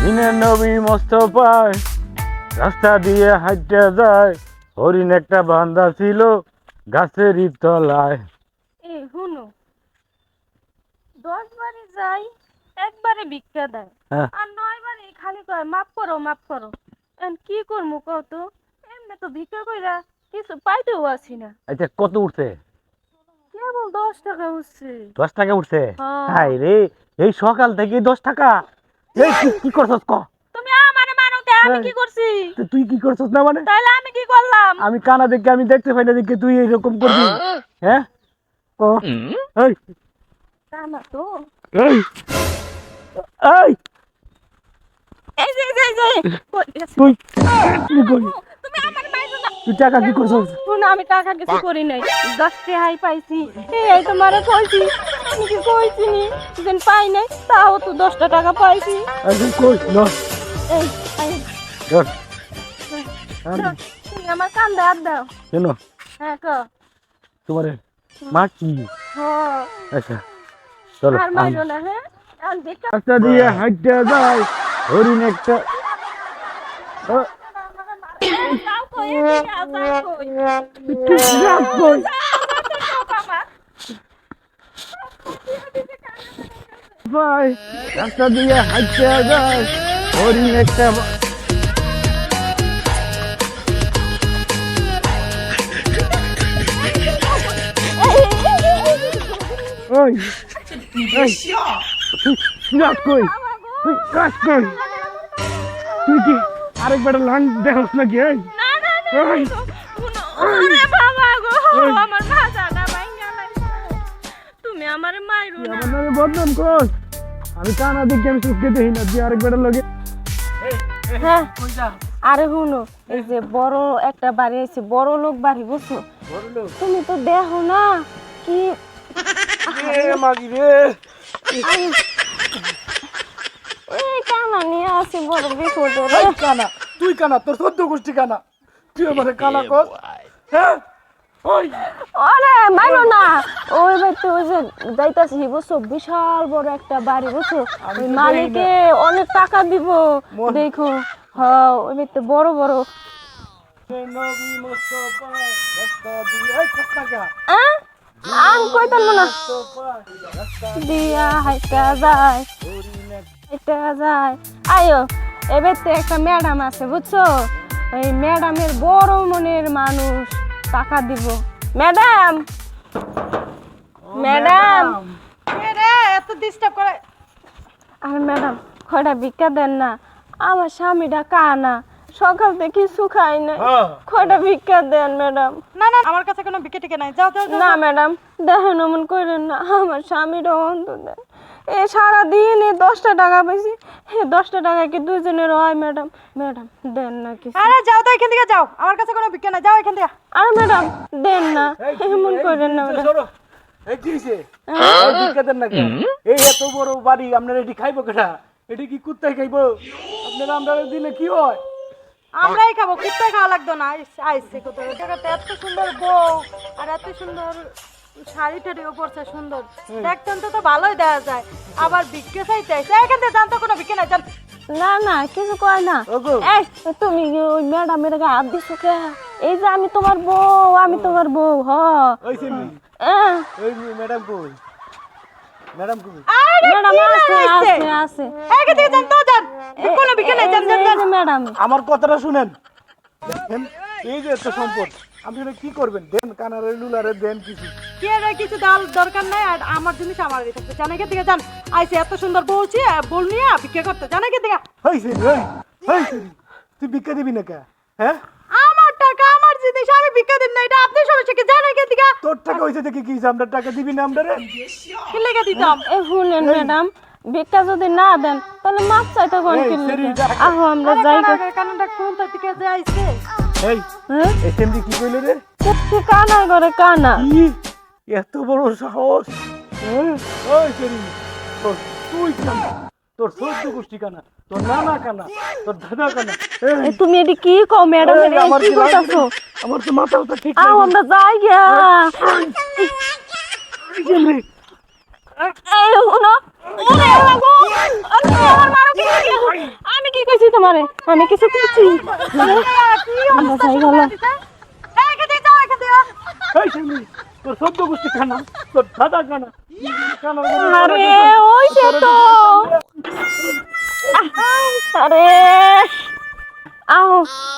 দিনের নবী মোস্তফায় রাস্তা দিয়ে হাঁটতে যায়, হরিণ একটা বান্ধা ছিল গাছেরই তলায়। এই হুনো 10 বারে যাই, একবারে ভিক্ষা দেয়, হ্যাঁ, আর 9 বারে খালি কয় মাফ করো মাফ করো। এখন কি করবো কত? এমনি তো ভিক্ষা কইরা কিছু পাইতেও আছি না। আচ্ছা কত উঠছে? কেবল 10 টাকা হচ্ছে। 10 টাকা উঠছে? হ্যাঁ। হাই রে, এই সকাল থেকে 10 টাকা! এই কি কি করছস ক? তুমি আমারে মারো কে? আমি এই, কি করছি? তুই কি করছস না মানে? তাইলে আমি কি করলাম? আমি কানা দেখে আমি দেখতে পাই না দেখে তুই এইরকম করবি? হ্যাঁ ক। এই তা না তো। এই এই এই যে কই গেছে? তুই কি করবি? তুমি আমারে মাইরো না। তুই টাকা কি করছস? শুনো, আমি টাকা কিছু করি নাই। 10 টাকাই পাইছি। এই তোমারে কইছি, আমি কি কইছি নি যেন পাই নাই, তাও তো 10 টাকা পাইছি। তুই কই না? এই এই, ধর, দাও, তুমি আমার কান্দে হাত দাও। কেন হ্যাঁ ক। তোমারে মা কি? হ, আচ্ছা চলো। আর মাইরো না। হ্যাঁ, এখন দেখা রাস্তা দিয়ে হাঁটতে যায়, হরিণ একটা যাও কই, এদিকে আও, যাও কই। রাত কই? আমার ভাই রাস্তা দিয়ে হাঁটতে যায়, হরিণ একটা ওই এই, তুই রাত কই? তুই রাত কই? তুই কি আরেকবার লাং দেখছ নাকি? এই না না না, ওই, শুনো, ওরে বাবা গো, ওই। আমার মাথাটা ভাঙা লাগছে। তুমি আমার মাইরো তুই না। আমার নামে বদনাম কর? আমি কানা দেখি আমি চোখকে দেখি না, তুই আরেকবার লগে হ্যাঁ, আরে শুনো, এই যে বড় একটা বাড়ি আছে, বড় লোক বাড়ি, বুঝছো? তুমি তো দেখো না কি মাগি রে। আমি এই কানা নিয়ে আসি বড় বিপদে রে। এই কানা, তুই কানা, তোর 14 গোষ্ঠী কানা, তুই আমার কানা কর? হ্যাঁ ওই আরে মাইরো না। ওই বাড়িতে ওই যে যাইতাছি, বুঝছো, বিশাল বড় একটা বাড়ি, বুঝছো? আমি ওই তো মালিকে অনেক টাকা দিব, দেখো। হ্যাঁ, ওই বাড়িতে বড় বড়। নবী মুস্তাফা রাস্তা দিয়ে এই কোথাকা আহ? আমি কইতাম না। মুস্তাফা রাস্তা দিয়া হাইটা যায়, হরিণ হাইটা যায়। আয়ো, এবারে একটা ম্যাডাম আছে, বুঝছো? এই ম্যাডামের বড় মনের মানুষ, টাকা দিব। ম্যাডাম, ম্যাডাম, এত ডিস্টার্ব করে। আরে ম্যাডাম, কয়টা ভিক্ষা দেন না? আমার স্বামীটা কানা, সকাল থেকে কিছু খাই না। হ্যাঁ। কয়টা ভিক্ষা দেন ম্যাডাম। না না, আমার কাছে কোনো বিকে টিকে নাই। যাও যাও যাও। না ম্যাডাম, দেখেন এমন করেন না, আমার স্বামীটা অন্ত দেন। এ সারাদিন 10 টাকা পাইছি, 10 টাকা কি দুজনের হয় ম্যাডাম? ম্যাডাম দেন না কিছু। আরে যাও তো, এখান থেকে যাও। আমার কাছে কোনো বিকে নাই, যাও এখান থেকে। আরে ম্যাডাম দেন না, এমন করেন না ম্যাডাম। সরো। এই কি হইছে? এই ভিক্ষা দেন না কেন? এই এত বড় বাড়ি আপনারা এটি খাইবো কেটা? এটি কি কুত্তাই খাইবো? আপনারা আমরা দিলে কি হয়? আমরাই খাবো, কুত্তায় খাওয়া লাগতো না। আইসে কোথাও জায়গাটা এত সুন্দর বউ, আর এত সুন্দর শাড়ি টাড়িও পরছে সুন্দর, দেখতেন তো তো ভালোই দেখা যায়। আবার বিকে চাইতে আইসে, এখান থেকে যান তো, কোনো বিকে নাই, যান। না না, কিছু কয় না। ওগো। এই তুমি ওই ম্যাডামের গায়ে হাত দিছো কে? এই যে আমি তোমার বউ, আমি তোমার বউ। হ ওই সেমি আহ, ওই ম্যাডাম কই? ম্যাডাম কই? আরে ম্যাডাম কি আছে লাগাইছে? আছে আছে। এখান থেকে যান তো, যান। কোনো বিকে নাই, যান যান যান। ম্যাডাম, আমার কথাটা শুনেন। দেখেন, এই যে এত সম্পদ আপনি এটা কি করবেন? দেন কানারে লুলারে দেন কিছু। কি আর কিছু দেওয়ার দরকার নাই, আর আমার জিনিস আমারই থাকবে। জানা এখান থেকে যান। আইসে এত সুন্দর বউছি, বল নিয়ে বিক্রি করতে, জানা এখান থেকে। হই সেরি হই সেরি, তুই ভিক্ষা দিবি না কে? হ্যাঁ, আমার টাকা, আমার জিনিস, আমি বিক্রি দিন না, এটা আপনার সমস্যা কি? জানা এখান থেকে। তোর টাকা হয়েছে দেখি কি হইছে? আমরা টাকা দিবি না আমরা রে? কি লেগে দিতাম? এই শুনেন ম্যাডাম, ভিক্ষা যদি না দেন তাহলে মাছ চাইতে কোন এই, কি সেরি, লাগে? যা। আহো আমরা যাই গে। কানাডা কোন থেকে যে আইছে? এই হ্যাঁ, এসএমডি কি কইলে রে? কি কানা করে কানা? কি এত বড় সাহস? হ্যাঁ, ওই সেরি, তুই কানা, তোর 14 গোষ্ঠী কানা, তোর নানা কানা, তোর দাদা কানা। এই তুমি এটি কি কও ম্যাডাম? এই, আমার কি কি লাগে? করতেছো? আমার তো মাথাটা ঠিক আও নাই। আমরা যাই গিয়া। সেরি, এই শুনো, ওরে আল্লাহ গো, আমি আমার মারো কি লাগে? আমি তোমারে আমি কিছু করছি আমরা যাই গেল এই শামি তোর সদ্য গোষ্ঠী খানা তোর দাদা খানা আরে ওই যে তো আরে আও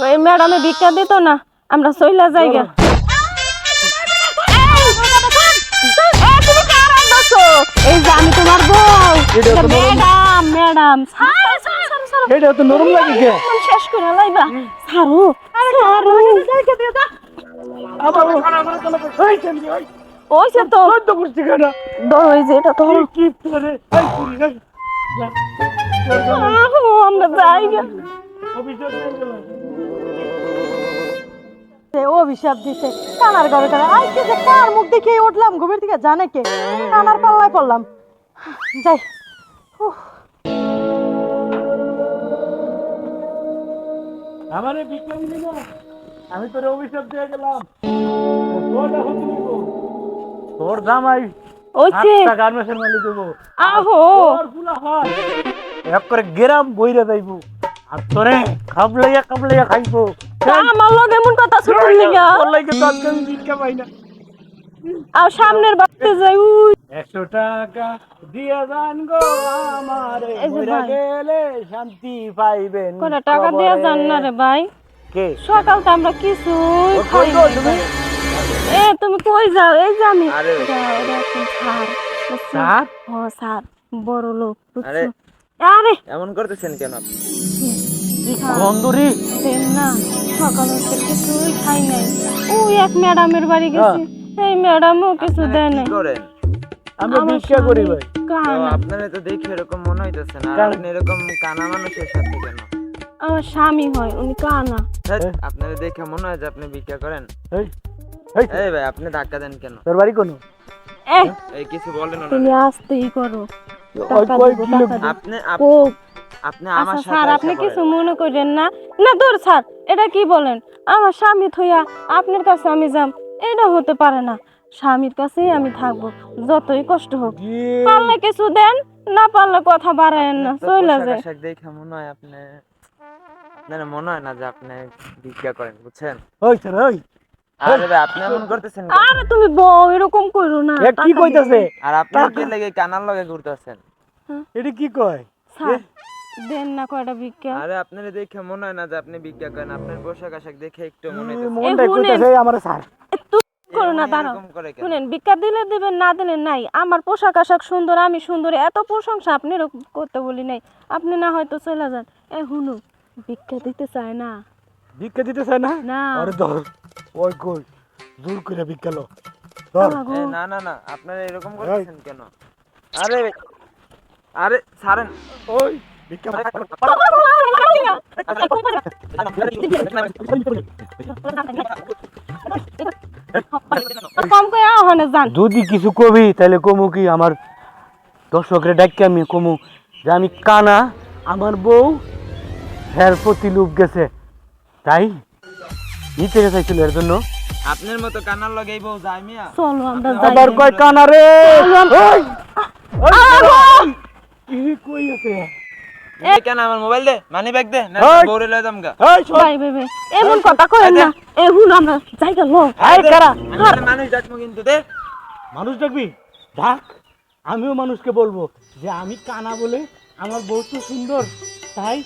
ওই ম্যাডামে ভিক্ষা দিত না আমরা চইলা যাই গা এই যে আমি তোমার বউ ম্যাডাম ম্যাডাম এটা তো নরম লাগে কে শেষ করে লাইবা সারু সারু আবার খানা করে চলে এই শামি ওই ওই যে তো সদ্য গোষ্ঠী খানা ওই যে এটা তো কি করে এই পুরি এই আমরা যাই গা অভিযোগ নিয়ে গেলাম অভিশাপ দিছে কানার ঘরে কানা আজকে যে কার মুখ দেখে উঠলাম ঘুমের থেকে জানে কে কানার পাল্লায় পড়লাম যাই আমারে ভিক্ষা দিলি না আমি তোর অভিশাপ দিয়ে গেলাম তোর এখন দিব তোর জামাই ওই যে গার্মেন্টসের মালিক দেবো আহো তোর পুলা হয় এক করে গেরাম বইরা যাইবো আর তোরে খাবলাইয়া খাইবো আমার লগে এমন কথা শুনলি গা তোর লাগে তো আজকে আমি ভিক্ষা পাই না আর সামনের বাড়িতে যাই উই 100 টাকা দিয়ে যান গো আমারে এই যে মইরা ভাই। গেলে শান্তি পাইবেন কোন টাকা দিয়া যান না রে ভাই কে সকাল তো আমরা কিছুই ও খাই কই গো তুমি এ তুমি কই যাও এই যে আমি আরে। যাও, এটা এখন স্যার বুঝছো? স্যার? ও স্যার বড় লোক বুঝছো? আরে। আরে এমন করতেছেন কেন আপনি? গন্ধরি দেন না সকাল হচ্ছে কিছুই খাই নাই ওই এক ম্যাডামের বাড়ি গেছি এই ম্যাডামও কিছু দেয় নাই কি করেন? আমি আমার ভিক্ষা করি ভাই তো কানা। আপনারা তো দেখে এরকম মনে হইতেছে না, আর কার- আপনি এরকম কানা মানুষের সাথে কেন? আমার স্বামী হয় উনি কানা ধ্যাৎ, আপনারা দেখে মনে হয় যে আপনি ভিক্ষা করেন। এই এই এই ভাই, আপনি ধাক্কা দেন কেন? তোর বাড়ি কোন এ এই কিছু বলেন না। তুমি আসতেই করো ওই টাকা কই দিব, কিলো টাকা দিব। আপনি ও আপনি আমার আচ্ছা সাথে স্যার আইসা আপনি বলেন। কিছু মনে করেন না না দূর স্যার এটা কি বলেন আমার স্বামী থইয়া আপনার কাছে আমি যাম এটা হতে পারে না স্বামীর কাছেই আমি থাকবো যতই কষ্ট হোক পারলে কিছু দেন না পারলে কথা বাড়ায়েন না তো চলে পোশাক যায় আশাক দেখে মনে হয় আপনি না মনে হয় না যে আপনি ভিক্ষা করেন, বুঝছেন? ওই স্যার ওই আরে ভাই, আপনি এমন করতেছেন কেন? আরে তুমি বউ এরকম করো না এ কি কইতাছে আর আপনি কি লাগে কানার লগে ঘুরতেছেন? এটা কি কয় স্যার দেন না কয়টা ভিক্ষা আরে আপনারা দেখে মনে হয় না যে আপনি ভিক্ষা করেন, আপনার পোশাক আশাক দেখে একটু মনে হইতেছে। মনটা শুনেন। কইতাছে আমার স্যার একটু করো না দাঁড়াও এরকম করে কেন? শুনেন ভিক্ষা দিলে দিবেন না দিলে নাই আমার পোশাক আশাক সুন্দর আমি সুন্দর এত প্রশংসা আপনি এরকম করতে বলি নাই আপনি না হয়তো চলে যান এ হুনু ভিক্ষা দিতে চায় না ভিক্ষা দিতে চায় না না আরে ধর ওই কই জোর করে ভিক্ষা লো ধর আমাগো। এ, না না না, আপনারা এরকম করতেছেন কেন? আরে আরে ছাড়েন। ওই ভিক্ষা কম করে আহনে যান যদি কিছু কবি তাহলে কমু কি আমার দর্শকরে ডাক্কে আমি কমু যে আমি কানা আমার বউ হের প্রতি লোভ গেছে তাই নিতে চাইছিল এর জন্য আপনার মতো কানার লগে এই বউ যায় মিয়া? চলো আমরা আবার যাই কয় কানা রে ওই! ওই! কি কই আছে এই কেন আমার মোবাইল দে, মানি ব্যাগ দে, না ওই! বউরে লয়ে যামগা। এই শোন ভাই ভাই ভাই, এমন কথা করেন না এ হুন আমরা জায়গা লো এই কারা আমি মানুষ ডাকবো কিন্তু দে। মানুষ দেখবি ডাক আমিও মানুষকে বলবো যে আমি কানা বলে আমার বউ তো সুন্দর তাই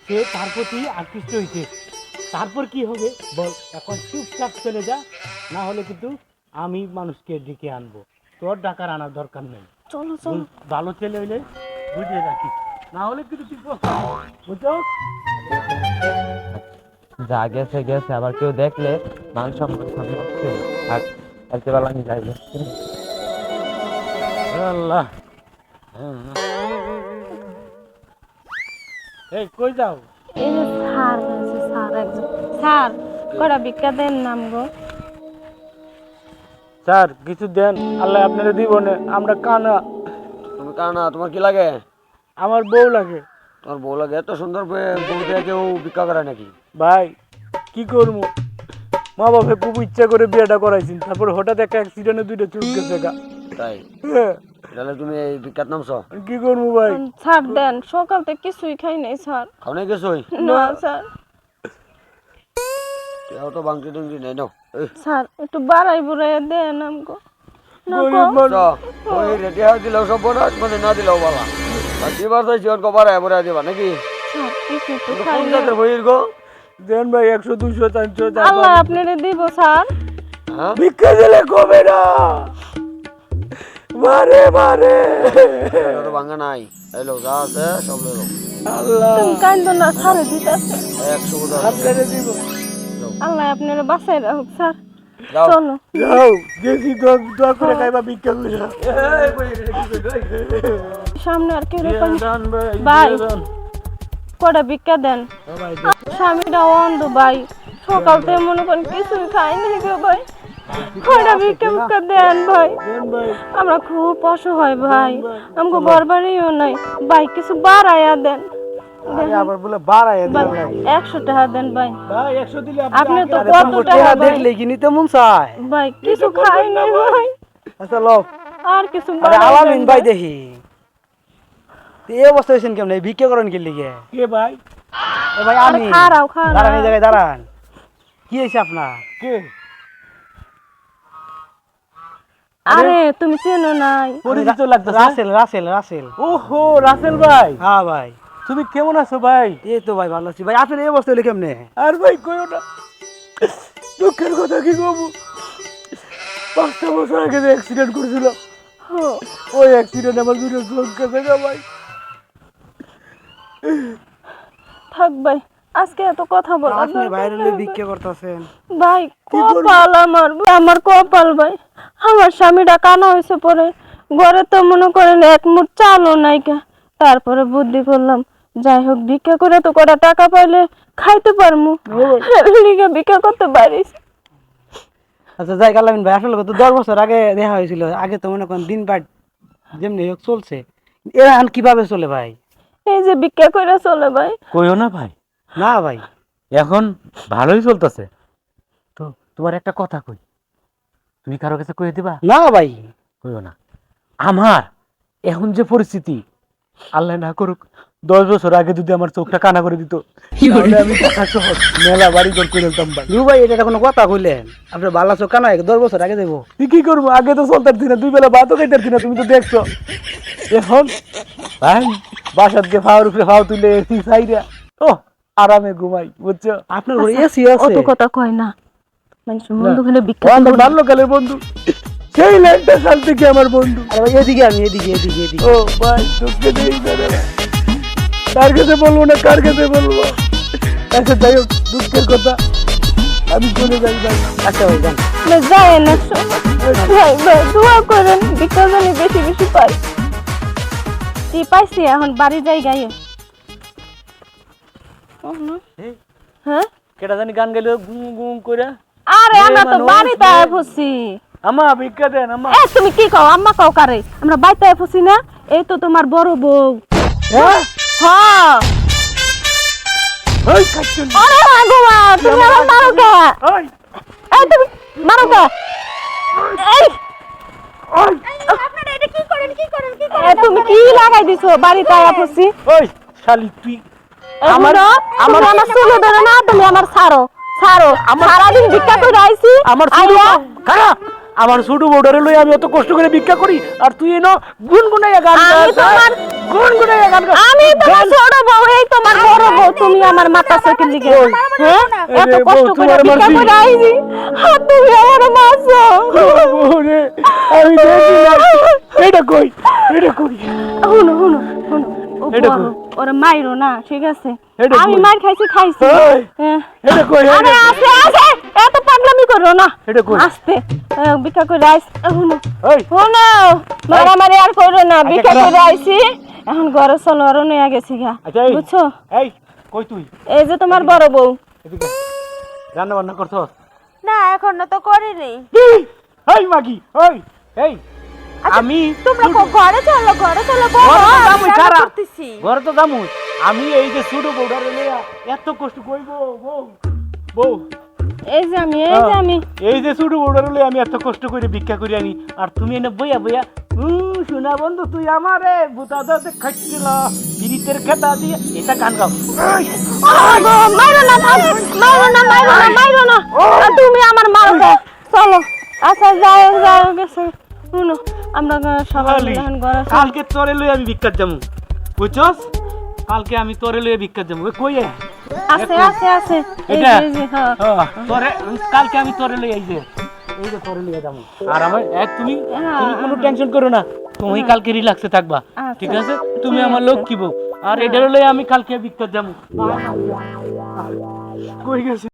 সে তার প্রতি আকৃষ্ট হয়েছে তারপর কি হবে বল এখন চুপচাপ চলে যা না হলে কিন্তু আমি মানুষকে ডেকে আনবো তোর ডাকার আনার দরকার নেই চলো চলো ভালো ছেলে হইলে বুঝিয়ে রাখি না হলে কিন্তু তুই বুঝছো যা গেছে গেছে, আবার কেউ দেখলে মান সম্মান নষ্ট আর আজকে বেলা আমি যাইবে। আল্লাহ এই কই যাও এই যে স্যার আছে স্যার একজন স্যার কয়টা ভিক্ষা দেন নাম গো স্যার কিছু দেন আল্লাহ আপনারা দিব না আমরা কানা তুমি কানা, তোমার কি লাগে? আমার বউ লাগে তোমার বউ লাগে? এত সুন্দর বউ দিয়ে কেউ ভিক্ষা করে নাকি? ভাই কি করবো মা বাবা খুব ইচ্ছা করে বিয়েটা করাইছেন তারপর হঠাৎ একটা অ্যাক্সিডেন্টে দুইটা চুল গেছে গা তাই তাহলে তুমি এই বিখ্যাত নামছো কি করবো ভাই? স্যার দেন, সকাল থেকে কিছুই খাই নাই স্যার। খাও নাই গেছোই না স্যার। কেউ তো বাংটি টুংটি নেই নাও স্যার একটু বাড়াই বুড়াই দেন আমগো। না গো। গরিব মানুষ। ওই রেডি হয়ে দিলেও সব বোনাস মানে না দিলেও বলা আর দিবার তো জীবন কো বাড়ায় বড়ায় দিবা নাকি স্যার কিছু তো কিন্তু খাই কোন না। জাতের বইয়ের গো দেন ভাই 100 200 300 আল্লাহ আপনারে দিব স্যার। হ্যাঁ ভিক্ষা দিলে কমে না, মারে মারে। এটা তো ভাঙা নাই এই লোক যা আছে সব লো আল্লাহ তুমি কান্দো না, স্যারে দিতেছে। 100 কোটা আপনারে দিব। আল্লাহ আপনারে বাঁচাই রাখুক স্যার। যাও চলো। যাও গেছি দোয়া করে খাইবা ভিক্ষা করে। সামনে আর কেউ দিয়ে দান ভাই, ভাই। দিয়ে দান। কটা ভিক্ষা দেন। ভাই স্বামীটা অন্ধ ভাই, সকাল থেকে মনে করেন কিছুই খাইনি গো ভাই। কটা ভিক্ষা দেন ভাই। দেন ভাই। আমরা খুব অসহায় ভাই, আমাকে বরবারিও নাই ভাই, কিছু বাড়াইয়া দেন। আরে আবার বলে বাড়ায় ভাই দেন ভাই। 100 টাকা দেন ভাই। ভাই 100 দিলে আপনি তো আগে- কত টাকা ভাই? দেখলে কি নিতে মন চায়? ভাই কিছু খাই নাই ভাই, আচ্ছা লও। আর কিছু আরে বাড়াই আলামিন দেন ভাই দেখি তো এই অবস্থা হয়েছেন কেমন? এই ভিক্ষা করেন কি লিগে? কে ভাই? এ ভাই আরে আমি খারাও দাঁড়ান, এই জায়গায় দাঁড়ান। কি হয়েছে আপনার? কে? আরে তুমি চেনো নাই? পরিচিত লাগতেছে। রাসেল রাসেল রাসেল। ওহো রাসেল ভাই, হ্যাঁ ভাই। তুমি কেমন আছো ভাই? এই তো ভাই ভালো আছি ভাই। আপনার এই অবস্থা হলে কেমনে? আর ভাই কইও না, দুঃখের কথা কি কব। 5টা বছর আগে যে অ্যাক্সিডেন্ট করেছিল, হো, ওই অ্যাক্সিডেন্ট আমার দুটো চোখ গেছে গা ভাই। থাক ভাই, আজকে এত কথা বলা আপনি বাইরে হলে ভিক্ষা করতেছেন। ভাই কপাল আমার, আমার কপাল ভাই। আমার স্বামীটা কানা হয়েছে পরে, ঘরে তো মনে করেন এক মুঠ চালও নাই কা। তারপরে বুদ্ধি করলাম, যাই হোক ভিক্ষা করে তো কটা টাকা পাইলে খাইতে পারমু, লিগে ভিক্ষা করতে পারিস। আচ্ছা যাই আলামিন ভাই, আসলে তো 10 বছর আগে দেখা হয়েছিল। আগে তো মনে করেন দিন বাট যেমনি হোক চলছে, এরা এখন কিভাবে চলে ভাই? এই যে ভিক্ষা করে চলে ভাই। কইও না ভাই, না ভাই। এখন ভালোই চলতেছে তো। তোমার একটা কথা কই, তুমি কারো কাছে কই দিবা? না ভাই। কইও না। আমার এখন যে পরিস্থিতি, আল্লাহ না করুক 10 বছর আগে যদি আমার চোখটা কানা করে দিত, তাহলে আমি টাকা সহ মেলা বাড়ি ঘর করে দিতাম ভাই। দু ভাই, এটা কোনো কথা কইলেন? আপনার বালা চোখ কেন 10 বছর আগে দেবো? তুই কি করবো? আগে তো চলতে পারতি না, 2 বেলা ভাতও খাইতে পারতি না, তুমি তো দেখছো। এখন ভাই বাসার যে ফাওয়ার উপরে ফাও তুলে এসি সাইরা ও আরামে ঘুমাই, বুঝছো? আপনার ঘরে এসি আছে? অত কথা কয় না, মানুষ বন্ধু হলে ও ভিক্ষা আমার করবে। বাল্যকালের বন্ধু, সেই লাইনটা সাল থেকে আমার বন্ধু। আরে ভাই এদিকে, আমি এদিকে এদিকে এদিকে। ও ভাই দুঃখে দেই না, কার কাছে বলবো না, কার কাছে বলবো? আচ্ছা যাই হোক, দুঃখের কথা আমি চলে যাই ভাই। আচ্ছা ভাই যান। না যায় না ভাই, ভাই দোয়া করেন ভিক্ষা জানি বেশি বেশি পাই। কি পাইছি এখন বাড়ি যাই গায়ে। হ্যাঁ কেটা জানি গান গেল গুম গুম করে, আরে আমরা তো মানুষ, বাড়িতে ফুসি। আমা ভিক্ষা দেন আমা। এ তুমি কি কও? আম্মা কও কারে? আমরা বাড়িতে ফুসি না? এই তো তোমার বড় বউ। হ্যাঁ হ্যাঁ। ওই কাচ্চন, আরে আগোয়া তুমি আমার মারো কে? ওই এই তুমি মারো কে? এই ওই আপনারা এটা কি করেন কি করেন কি এ তুমি কি লাগাই দিছো বাড়িতে ফুসি? ওই শালি তুই আমার আমার চুলো ধরে না, তুমি আমার ছাড়ো ছাড়ো। সারাদিন ভিক্ষা করে আইছি, আমার আইয়া খারা আমার ছোট বউডারে লই আমি অত কষ্ট করে ভিক্ষা করি, আর তুই এনো গুনগুনাইয়া গান আমি গাস, তোমার- গুনগুনাইয়া গান গাস। আমি তোমার ছোট বউ, এই তোমার বড় বউ, তুমি আমার মাথা চোখের দিকে হ্যাঁ এত এরে কষ্ট বউ, করে তোমার ভিক্ষা মারছি। করে আইছি, আর তুমি আমার মারছো। বউরে আমি দেখি না, এটা কই, এটা কই, শুনো শুনো শুনো, ও এটা বড়, কই? ওরা মাইরো না, ঠিক আছে? এটা আমি কই? মার খাইছি খাইছি। ওই, হ্যাঁ। এটা কই, আরে আস্তে আস্তে, এত পাগলামি করো না, এটা কই? আস্তে। ভিক্ষা করে আইছি, শুনো ওই শোনো, মারামারি আর করো না, ভিক্ষা খারাপ। করে আইছি, এখন ঘরে চলো, আরো নিয়ে গেছি গা, আচ্ছা এই, বুঝছো? এই কই তুই? এই যে তোমার বড় বউ। এদিকে রান্না বান্না করছস? না এখনো তো করিনি। এই মাগি, ওই এই আমি তোমরা ঘরে চলো ঘরে তো যামুই, রান্না খারা। করতেছি। ঘরে তো যামু, আমি এই যে ছোট বউডারে লইয়া এত কষ্ট কইব। বউ বউ এই যে আমি এই যে ছোট বড় হলে আমি এত কষ্ট করে ভিক্ষা করে আনি আর তুমি এনে বইয়া বইয়া শোনা বন্ধু তুই আমারে বুতা দাতে খাচ্ছিল বিরিতের খেতা দিয়ে এটা গান গাও মাইরো না তুমি আমার মারো চলো আচ্ছা যাও গেছে শুনো আমরা সবাই মিলে এখন ঘরে চলি। কালকে তোরে লই আমি ভিক্ষার যাবো বুঝছস কালকে আমি তোরে লই ভিক্ষার যাবো কই আছে এই এটা? যে হ্যাঁ তোরে কালকে আমি তোরে লই এই যে তোরে লইয়া যাবো আর আমার তুমি তুমি কোনো টেনশন করো না তুমি কালকে রিল্যাক্সে থাকবা আচ্ছা। ঠিক আছে তুমি আমার লক্ষ্মী বউ আর এটার লই আমি কালকে ভিক্ষার যাবো কই গেছে